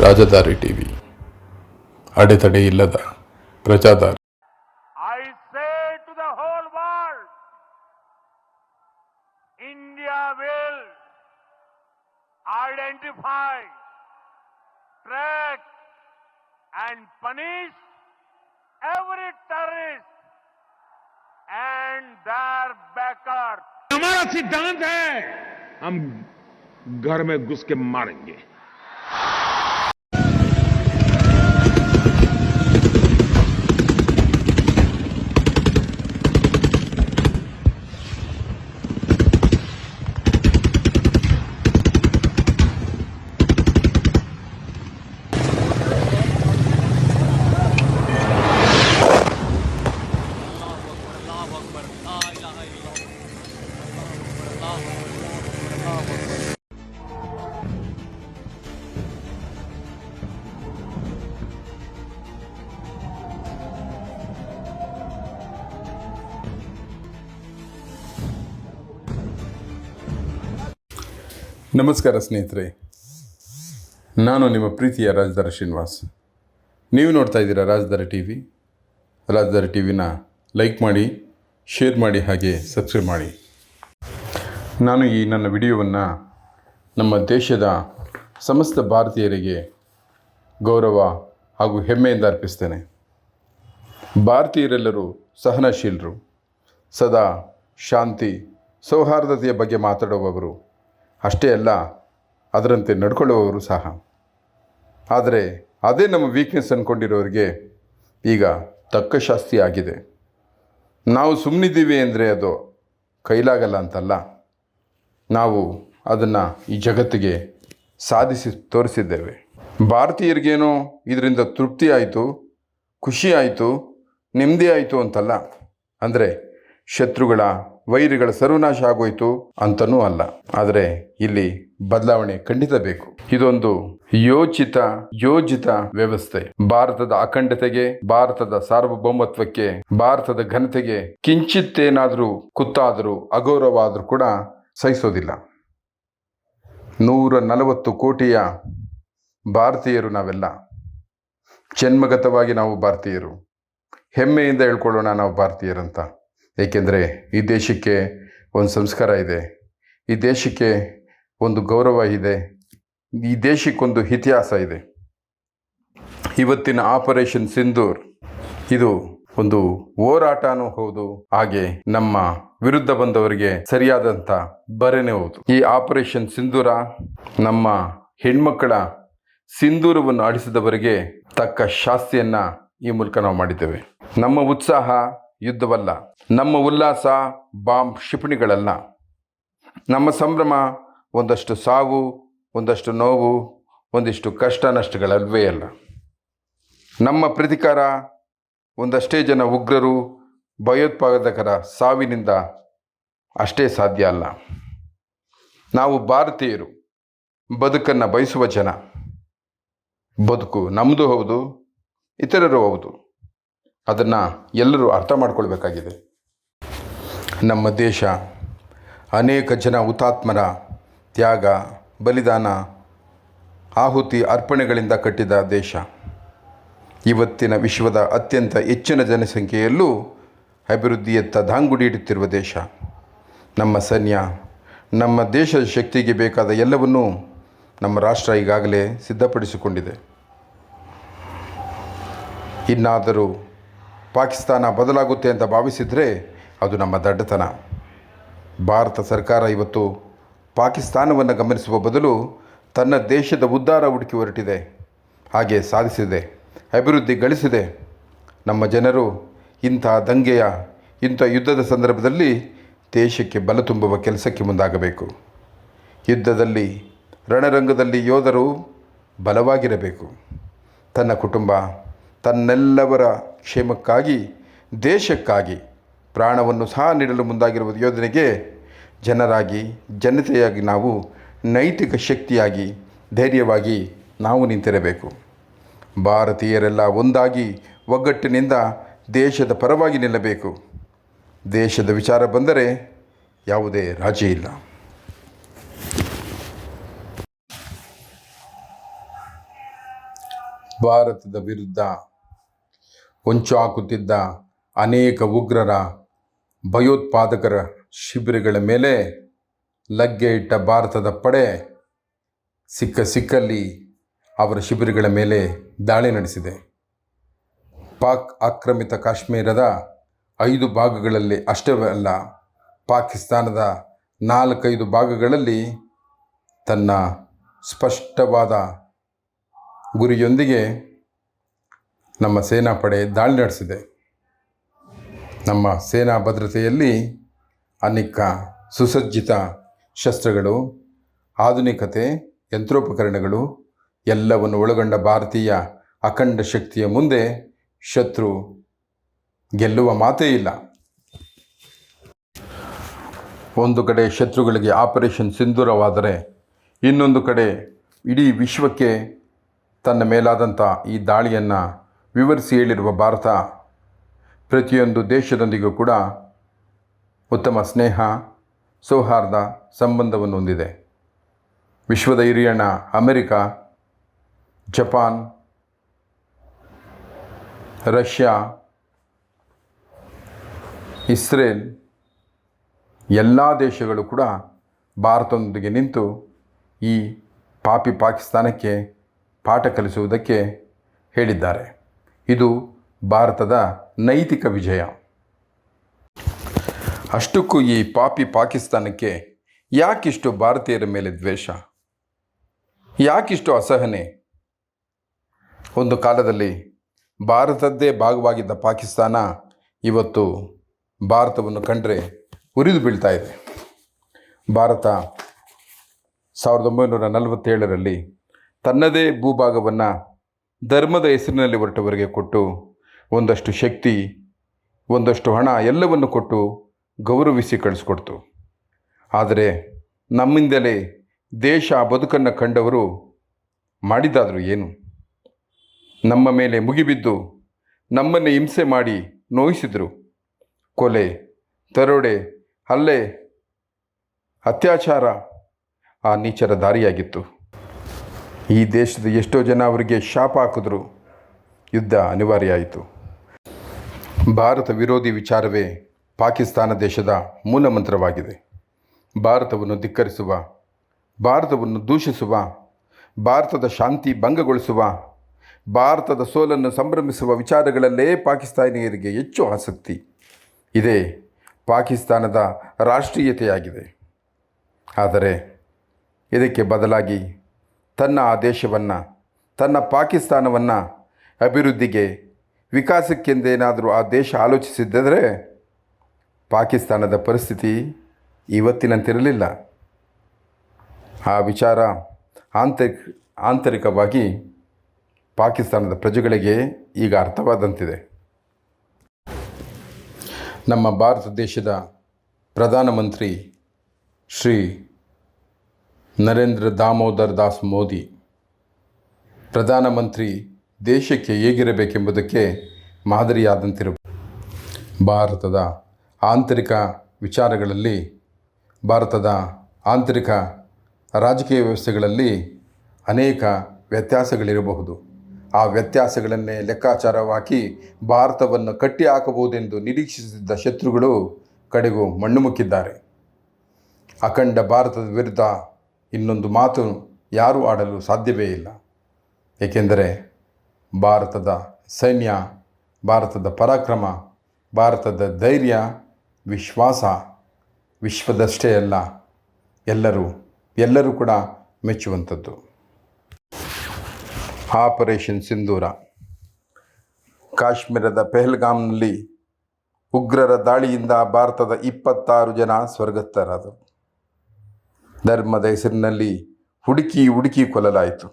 ರಾಜಧಾರಿ TV ಅಡೆತಡೆ ಇಲ್ಲದ ಪ್ರಜಾದಾರಿ. I say to the whole world, India will identify, track and punish every terrorist and their backers. हमारा सिद्धांत है, हम घर में घुस के मारेंगे. ನಮಸ್ಕಾರ ಸ್ನೇಹಿತರೆ, ನಾನು ನಿಮ್ಮ ಪ್ರೀತಿಯ ರಾಜಧಾರಿ ಶ್ರೀನಿವಾಸ್. ನೀವು ನೋಡ್ತಾ ಇದ್ದೀರಾ ರಾಜಧಾರಿ ಟಿವಿ. ರಾಜಧಾರಿ ಟಿವಿನ ಲೈಕ್ ಮಾಡಿ, ಶೇರ್ ಮಾಡಿ, ಹಾಗೆ ಸಬ್ಸ್ಕ್ರೈಬ್ ಮಾಡಿ. ನಾನು ಈ ನನ್ನ ವಿಡಿಯೋವನ್ನು ನಮ್ಮ ದೇಶದ ಸಮಸ್ತ ಭಾರತೀಯರಿಗೆ ಗೌರವ ಹಾಗೂ ಹೆಮ್ಮೆಯಿಂದ ಅರ್ಪಿಸ್ತೇನೆ. ಭಾರತೀಯರೆಲ್ಲರೂ ಸಹನಶೀಲರು, ಸದಾ ಶಾಂತಿ ಸೌಹಾರ್ದತೆಯ ಬಗ್ಗೆ ಮಾತಾಡುವವರು, ಅಷ್ಟೇ ಅಲ್ಲ ಅದರಂತೆ ನಡ್ಕೊಳ್ಳುವವರು ಸಹ. ಆದರೆ ಅದೇ ನಮ್ಮ ವೀಕ್ನೆಸ್ ಅಂದ್ಕೊಂಡಿರೋರಿಗೆ ಈಗ ತಕ್ಕ ಶಾಸ್ತಿ ಆಗಿದೆ. ನಾವು ಸುಮ್ಮನಿದ್ದೀವಿ ಅಂದರೆ ಅದು ಕೈಲಾಗಲ್ಲ ಅಂತಲ್ಲ, ನಾವು ಅದನ್ನು ಈ ಜಗತ್ತಿಗೆ ಸಾಧಿಸಿ ತೋರಿಸಿದ್ದೇವೆ. ಭಾರತೀಯರಿಗೇನೋ ಇದರಿಂದ ತೃಪ್ತಿ ಆಯಿತು, ಖುಷಿ ಆಯಿತು, ನೆಮ್ಮದಿ ಆಯಿತು ಅಂತಲ್ಲ, ಅಂದರೆ ಶತ್ರುಗಳ ವೈರಿಗಳ ಸರ್ವನಾಶ ಆಗೋಯ್ತು ಅಂತನೂ ಅಲ್ಲ. ಆದರೆ ಇಲ್ಲಿ ಬದಲಾವಣೆ ಖಂಡಿತ ಬೇಕು. ಇದೊಂದು ಯೋಜಿತ ವ್ಯವಸ್ಥೆ. ಭಾರತದ ಅಖಂಡತೆಗೆ, ಭಾರತದ ಸಾರ್ವಭೌಮತ್ವಕ್ಕೆ, ಭಾರತದ ಘನತೆಗೆ ಕಿಂಚಿತ್ತೇನಾದರೂ ಕುತ್ತಾದರೂ, ಅಗೌರವ ಆದರೂ ಕೂಡ ಸಹಿಸೋದಿಲ್ಲ. 140 ಕೋಟಿಯ ಭಾರತೀಯರು ನಾವೆಲ್ಲ. ಜನ್ಮಗತವಾಗಿ ನಾವು ಭಾರತೀಯರು. ಹೆಮ್ಮೆಯಿಂದ ಹೇಳ್ಕೊಳ್ಳೋಣ ನಾವು ಭಾರತೀಯರಂತ. ಏಕೆಂದರೆ ಈ ದೇಶಕ್ಕೆ ಒಂದು ಸಂಸ್ಕಾರ ಇದೆ, ಈ ದೇಶಕ್ಕೆ ಒಂದು ಗೌರವ ಇದೆ, ಈ ದೇಶಕ್ಕೊಂದು ಇತಿಹಾಸ ಇದೆ. ಇವತ್ತಿನ ಆಪರೇಷನ್ ಸಿಂಧೂರ್ ಇದು ಒಂದು ಹೋರಾಟನೂ ಹೌದು, ಹಾಗೆ ನಮ್ಮ ವಿರುದ್ಧ ಬಂದವರಿಗೆ ಸರಿಯಾದಂಥ ಬರೆನೇ ಹೌದು. ಈ ಆಪರೇಷನ್ ಸಿಂಧೂರ ನಮ್ಮ ಹೆಣ್ಮಕ್ಕಳ ಸಿಂಧೂರವನ್ನು ಅಳಿಸಿದವರಿಗೆ ತಕ್ಕ ಶಾಸ್ತಿಯನ್ನು ಈ ಮೂಲಕ ನಾವು ಮಾಡಿದ್ದೇವೆ. ನಮ್ಮ ಉತ್ಸಾಹ ಯುದ್ಧವಲ್ಲ, ನಮ್ಮ ಉಲ್ಲಾಸ ಬಾಂಬ್ ಕ್ಷಿಪಣಿಗಳಲ್ಲ, ನಮ್ಮ ಸಂಭ್ರಮ ಒಂದಷ್ಟು ಸಾವು, ಒಂದಷ್ಟು ನೋವು, ಒಂದಿಷ್ಟು ಕಷ್ಟ ನಷ್ಟಗಳಲ್ವೇ ಅಲ್ಲ. ನಮ್ಮ ಪ್ರತಿಕಾರ ಒಂದಷ್ಟೇ ಜನ ಉಗ್ರರು, ಭಯೋತ್ಪಾದಕರ ಸಾವಿನಿಂದ ಅಷ್ಟೇ ಸಾಧ್ಯ ಅಲ್ಲ. ನಾವು ಭಾರತೀಯರು ಬದುಕನ್ನು ಬಯಸುವ ಜನ. ಬದುಕು ನಮ್ಮದು ಹೌದು, ಇತರರು ಹೌದು. ಅದನ್ನು ಎಲ್ಲರೂ ಅರ್ಥ ಮಾಡ್ಕೊಳ್ಬೇಕಾಗಿದೆ. ನಮ್ಮ ದೇಶ ಅನೇಕ ಜನ ಹುತಾತ್ಮರ ತ್ಯಾಗ, ಬಲಿದಾನ, ಆಹುತಿ, ಅರ್ಪಣೆಗಳಿಂದ ಕಟ್ಟಿದ ದೇಶ. ಇವತ್ತಿನ ವಿಶ್ವದ ಅತ್ಯಂತ ಹೆಚ್ಚಿನ ಜನಸಂಖ್ಯೆಯಲ್ಲೂ ಅಭಿವೃದ್ಧಿಯತ್ತ ದಾಂಗುಡಿ ಇಡುತ್ತಿರುವ ದೇಶ. ನಮ್ಮ ಸೈನ್ಯ, ನಮ್ಮ ದೇಶದ ಶಕ್ತಿಗೆ ಬೇಕಾದ ಎಲ್ಲವನ್ನೂ ನಮ್ಮ ರಾಷ್ಟ್ರ ಈಗಾಗಲೇ ಸಿದ್ಧಪಡಿಸಿಕೊಂಡಿದೆ. ಇನ್ನಾದರೂ ಪಾಕಿಸ್ತಾನ ಬದಲಾಗುತ್ತೆ ಅಂತ ಭಾವಿಸಿದರೆ ಅದು ನಮ್ಮ ದಡ್ಡತನ. ಭಾರತ ಸರ್ಕಾರ ಇವತ್ತು ಪಾಕಿಸ್ತಾನವನ್ನು ಗಮನಿಸುವ ಬದಲು ತನ್ನ ದೇಶದ ಉದ್ಧಾರ ಹುಡುಕಿ ಹೊರಟಿದೆ, ಹಾಗೆ ಸಾಧಿಸಿದೆ, ಅಭಿವೃದ್ಧಿ ಗಳಿಸಿದೆ. ನಮ್ಮ ಜನರು ಇಂಥ ದಂಗೆಯ, ಇಂಥ ಯುದ್ಧದ ಸಂದರ್ಭದಲ್ಲಿ ದೇಶಕ್ಕೆ ಬಲ ತುಂಬುವ ಕೆಲಸಕ್ಕೆ ಮುಂದಾಗಬೇಕು. ಯುದ್ಧದಲ್ಲಿ, ರಣರಂಗದಲ್ಲಿ ಯೋಧರು ಬಲವಾಗಿರಬೇಕು. ತನ್ನ ಕುಟುಂಬ, ತನ್ನೆಲ್ಲವರ ಕ್ಷೇಮಕ್ಕಾಗಿ, ದೇಶಕ್ಕಾಗಿ ಪ್ರಾಣವನ್ನು ಸಹ ನೀಡಲು ಮುಂದಾಗಿರುವ ಯೋಧನಿಗೆ ಜನರಾಗಿ, ಜನತೆಯಾಗಿ ನಾವು ನೈತಿಕ ಶಕ್ತಿಯಾಗಿ, ಧೈರ್ಯವಾಗಿ ನಾವು ನಿಂತಿರಬೇಕು. ಭಾರತೀಯರೆಲ್ಲ ಒಂದಾಗಿ ಒಗ್ಗಟ್ಟಿನಿಂದ ದೇಶದ ಪರವಾಗಿ ನಿಲ್ಲಬೇಕು. ದೇಶದ ವಿಚಾರ ಬಂದರೆ ಯಾವುದೇ ರಾಜಿ ಇಲ್ಲ. ಭಾರತದ ವಿರುದ್ಧ ಹೊಂಚು ಹಾಕುತ್ತಿದ್ದ ಅನೇಕ ಉಗ್ರರ ಭಯೋತ್ಪಾದಕರ ಶಿಬಿರಗಳ ಮೇಲೆ ಲಗ್ಗೆ ಇಟ್ಟ ಭಾರತದ ಪಡೆ ಸಿಕ್ಕಲ್ಲಿ ಅವರ ಶಿಬಿರಗಳ ಮೇಲೆ ದಾಳಿ ನಡೆಸಿದೆ. ಪಾಕ್ ಆಕ್ರಮಿತ ಕಾಶ್ಮೀರದ 5 ಭಾಗಗಳಲ್ಲಿ ಅಷ್ಟೇ ಅಲ್ಲ, ಪಾಕಿಸ್ತಾನದ 4-5 ಭಾಗಗಳಲ್ಲಿ ತನ್ನ ಸ್ಪಷ್ಟವಾದ ಗುರಿಯೊಂದಿಗೆ ನಮ್ಮ ಸೇನಾಪಡೆ ದಾಳಿ ನಡೆಸಿದೆ. ನಮ್ಮ ಸೇನಾ ಭದ್ರತೆಯಲ್ಲಿ ಅನೇಕ ಸುಸಜ್ಜಿತ ಶಸ್ತ್ರಗಳು, ಆಧುನಿಕತೆ, ಯಂತ್ರೋಪಕರಣಗಳು ಎಲ್ಲವನ್ನು ಒಳಗೊಂಡ ಭಾರತೀಯ ಅಖಂಡ ಶಕ್ತಿಯ ಮುಂದೆ ಶತ್ರು ಗೆಲ್ಲುವ ಮಾತೇ ಇಲ್ಲ. ಒಂದು ಕಡೆ ಶತ್ರುಗಳಿಗೆ ಆಪರೇಷನ್ ಸಿಂಧೂರವಾದರೆ, ಇನ್ನೊಂದು ಕಡೆ ಇಡೀ ವಿಶ್ವಕ್ಕೆ ತನ್ನ ಮೇಲಾದಂಥ ಈ ದಾಳಿಯನ್ನು ವಿವರಿಸಿ ಹೇಳಿರುವ ಭಾರತ ಪ್ರತಿಯೊಂದು ದೇಶದೊಂದಿಗೂ ಕೂಡ ಉತ್ತಮ ಸ್ನೇಹ, ಸೌಹಾರ್ದ ಸಂಬಂಧವನ್ನು ಹೊಂದಿದೆ. ವಿಶ್ವದ ಹಿರಿಯಣ್ಣ ಅಮೆರಿಕ, ಜಪಾನ್, ರಷ್ಯಾ, ಇಸ್ರೇಲ್ ಎಲ್ಲ ದೇಶಗಳು ಕೂಡ ಭಾರತದೊಂದಿಗೆ ನಿಂತು ಈ ಪಾಪಿ ಪಾಕಿಸ್ತಾನಕ್ಕೆ ಪಾಠ ಕಲಿಸುವುದಕ್ಕೆ ಹೇಳಿದ್ದಾರೆ. ಇದು ಭಾರತದ ನೈತಿಕ ವಿಜಯ. ಅಷ್ಟಕ್ಕೂ ಈ ಪಾಪಿ ಪಾಕಿಸ್ತಾನಕ್ಕೆ ಯಾಕಿಷ್ಟು ಭಾರತೀಯರ ಮೇಲೆ ದ್ವೇಷ, ಯಾಕಿಷ್ಟು ಅಸಹನೆ? ಒಂದು ಕಾಲದಲ್ಲಿ ಭಾರತದ್ದೇ ಭಾಗವಾಗಿದ್ದ ಪಾಕಿಸ್ತಾನ ಇವತ್ತು ಭಾರತವನ್ನು ಕಂಡರೆ ಉರಿದು ಬೀಳ್ತಾ ಇದೆ. ಭಾರತ 1947ರಲ್ಲಿ ತನ್ನದೇ ಭೂಭಾಗವನ್ನು ಧರ್ಮದ ಹೆಸರಿನಲ್ಲಿ ಹೊರಟವರಿಗೆ ಕೊಟ್ಟು ಒಂದಷ್ಟು ಶಕ್ತಿ, ಒಂದಷ್ಟು ಹಣ ಎಲ್ಲವನ್ನು ಕೊಟ್ಟು ಗೌರವಿಸಿ ಕಳಿಸ್ಕೊಡ್ತು. ಆದರೆ ನಮ್ಮಿಂದಲೇ ದೇಶ ಬದುಕನ್ನು ಕಂಡವರು ಮಾಡಿದ್ದಾದರೂ ಏನು? ನಮ್ಮ ಮೇಲೆ ಮುಗಿಬಿದ್ದು ನಮ್ಮನ್ನೇ ಹಿಂಸೆ ಮಾಡಿ ನೋಯಿಸಿದರು. ಕೊಲೆ, ದರೋಡೆ, ಹಲ್ಲೆ, ಅತ್ಯಾಚಾರ ಆ ನೀಚರ ದಾರಿಯಾಗಿತ್ತು. ಈ ದೇಶದ ಎಷ್ಟೋ ಜನ ಅವರಿಗೆ ಶಾಪ ಹಾಕಿದ್ರು. ಯುದ್ಧ ಅನಿವಾರ್ಯ ಆಯಿತು. ಭಾರತ ವಿರೋಧಿ ವಿಚಾರವೇ ಪಾಕಿಸ್ತಾನ ದೇಶದ ಮೂಲ ಮಂತ್ರವಾಗಿದೆ. ಭಾರತವನ್ನು ಧಿಕ್ಕರಿಸುವ, ಭಾರತವನ್ನು ದೂಷಿಸುವ, ಭಾರತದ ಶಾಂತಿ ಭಂಗಗೊಳಿಸುವ, ಭಾರತದ ಸೋಲನ್ನು ಸಂಭ್ರಮಿಸುವ ವಿಚಾರಗಳಲ್ಲೇ ಪಾಕಿಸ್ತಾನಿಯರಿಗೆ ಹೆಚ್ಚು ಆಸಕ್ತಿ. ಇದೇ ಪಾಕಿಸ್ತಾನದ ರಾಷ್ಟ್ರೀಯತೆಯಾಗಿದೆ. ಆದರೆ ಇದಕ್ಕೆ ಬದಲಾಗಿ ತನ್ನ ಆ ದೇಶವನ್ನು, ತನ್ನ ಪಾಕಿಸ್ತಾನವನ್ನು ಅಭಿವೃದ್ಧಿಗೆ, ವಿಕಾಸಕ್ಕೆಂದೇನಾದರೂ ಆ ದೇಶ ಆಲೋಚಿಸಿದ್ದರೆ ಪಾಕಿಸ್ತಾನದ ಪರಿಸ್ಥಿತಿ ಇವತ್ತಿನಂತಿರಲಿಲ್ಲ. ಆ ವಿಚಾರ ಆಂತರಿಕವಾಗಿ ಪಾಕಿಸ್ತಾನದ ಪ್ರಜೆಗಳಿಗೆ ಈಗ ಅರ್ಥವಾದಂತಿದೆ. ನಮ್ಮ ಭಾರತ ದೇಶದ ಪ್ರಧಾನಮಂತ್ರಿ ಶ್ರೀ ನರೇಂದ್ರ ದಾಮೋದರ್ ದಾಸ್ ಮೋದಿ ಪ್ರಧಾನಮಂತ್ರಿ ದೇಶಕ್ಕೆ ಹೇಗಿರಬೇಕೆಂಬುದಕ್ಕೆ ಮಾದರಿಯಾದಂತಿರುವ ಭಾರತದ ಆಂತರಿಕ ವಿಚಾರಗಳಲ್ಲಿ, ಭಾರತದ ಆಂತರಿಕ ರಾಜಕೀಯ ವ್ಯವಸ್ಥೆಗಳಲ್ಲಿ ಅನೇಕ ವ್ಯತ್ಯಾಸಗಳಿರಬಹುದು. ಆ ವ್ಯತ್ಯಾಸಗಳನ್ನೇ ಲೆಕ್ಕಾಚಾರವಾಗಿ ಭಾರತವನ್ನು ಕಟ್ಟಿ ಹಾಕಬಹುದೆಂದು ನಿರೀಕ್ಷಿಸಿದ್ದ ಶತ್ರುಗಳು ಕಡೆಗೂ ಮಣ್ಣು ಮುಕ್ಕಿದ್ದಾರೆ. ಅಖಂಡ ಭಾರತದ ವಿರುದ್ಧ ಇನ್ನೊಂದು ಮಾತು ಯಾರೂ ಆಡಲು ಸಾಧ್ಯವೇ ಇಲ್ಲ. ಏಕೆಂದರೆ ಭಾರತದ ಸೈನ್ಯ, ಭಾರತದ ಪರಾಕ್ರಮ, ಭಾರತದ ಧೈರ್ಯ, ವಿಶ್ವಾಸ ವಿಶ್ವದಷ್ಟೇ ಅಲ್ಲ, ಎಲ್ಲರೂ ಕೂಡ ಮೆಚ್ಚುವಂಥದ್ದು. ಆಪರೇಷನ್ ಸಿಂಧೂರ. ಕಾಶ್ಮೀರದ ಪೆಹಲ್ಗಾಮ್ನಲ್ಲಿ ಉಗ್ರರ ದಾಳಿಯಿಂದ ಭಾರತದ 26 ಜನ ಸ್ವರ್ಗಸ್ಥರಾದರು. ಧರ್ಮದ ಹೆಸರಿನಲ್ಲಿ ಹುಡುಕಿ ಕೊಲ್ಲಲಾಯಿತು.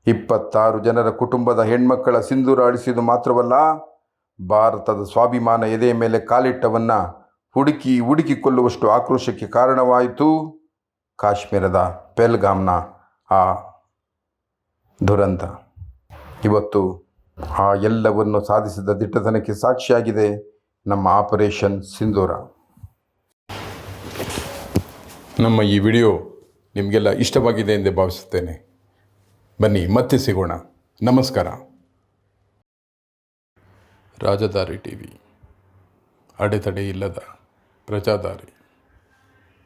26 ಜನರ ಕುಟುಂಬದ ಹೆಣ್ಮಕ್ಕಳ ಸಿಂಧೂರ ಅಳಿಸಿದ್ದು ಮಾತ್ರವಲ್ಲ, ಭಾರತದ ಸ್ವಾಭಿಮಾನ ಎದೆಯ ಮೇಲೆ ಕಾಲಿಟ್ಟವನ್ನು ಹುಡುಕಿ ಕೊಲ್ಲುವಷ್ಟು ಆಕ್ರೋಶಕ್ಕೆ ಕಾರಣವಾಯಿತು ಕಾಶ್ಮೀರದ ಪೆಹಲ್ಗಾಮ್ನ ಆ ದುರಂತ. ಇವತ್ತು ಆ ಎಲ್ಲವನ್ನು ಸಾಧಿಸಿದ ದಿಟ್ಟತನಕ್ಕೆ ಸಾಕ್ಷಿಯಾಗಿದೆ ನಮ್ಮ ಆಪರೇಷನ್ ಸಿಂಧೂರ. ನಮ್ಮ ಈ ವಿಡಿಯೋ ನಿಮಗೆಲ್ಲ ಇಷ್ಟವಾಗಿದೆ ಎಂದೇ ಭಾವಿಸುತ್ತೇನೆ. ಬನ್ನಿ ಮತ್ತೆ ಸಿಗೋಣ. ನಮಸ್ಕಾರ. ರಾಜದಾರಿ ಟಿವಿ, ಅಡೆತಡೆ ಇಲ್ಲದ ಪ್ರಜಾದಾರಿ.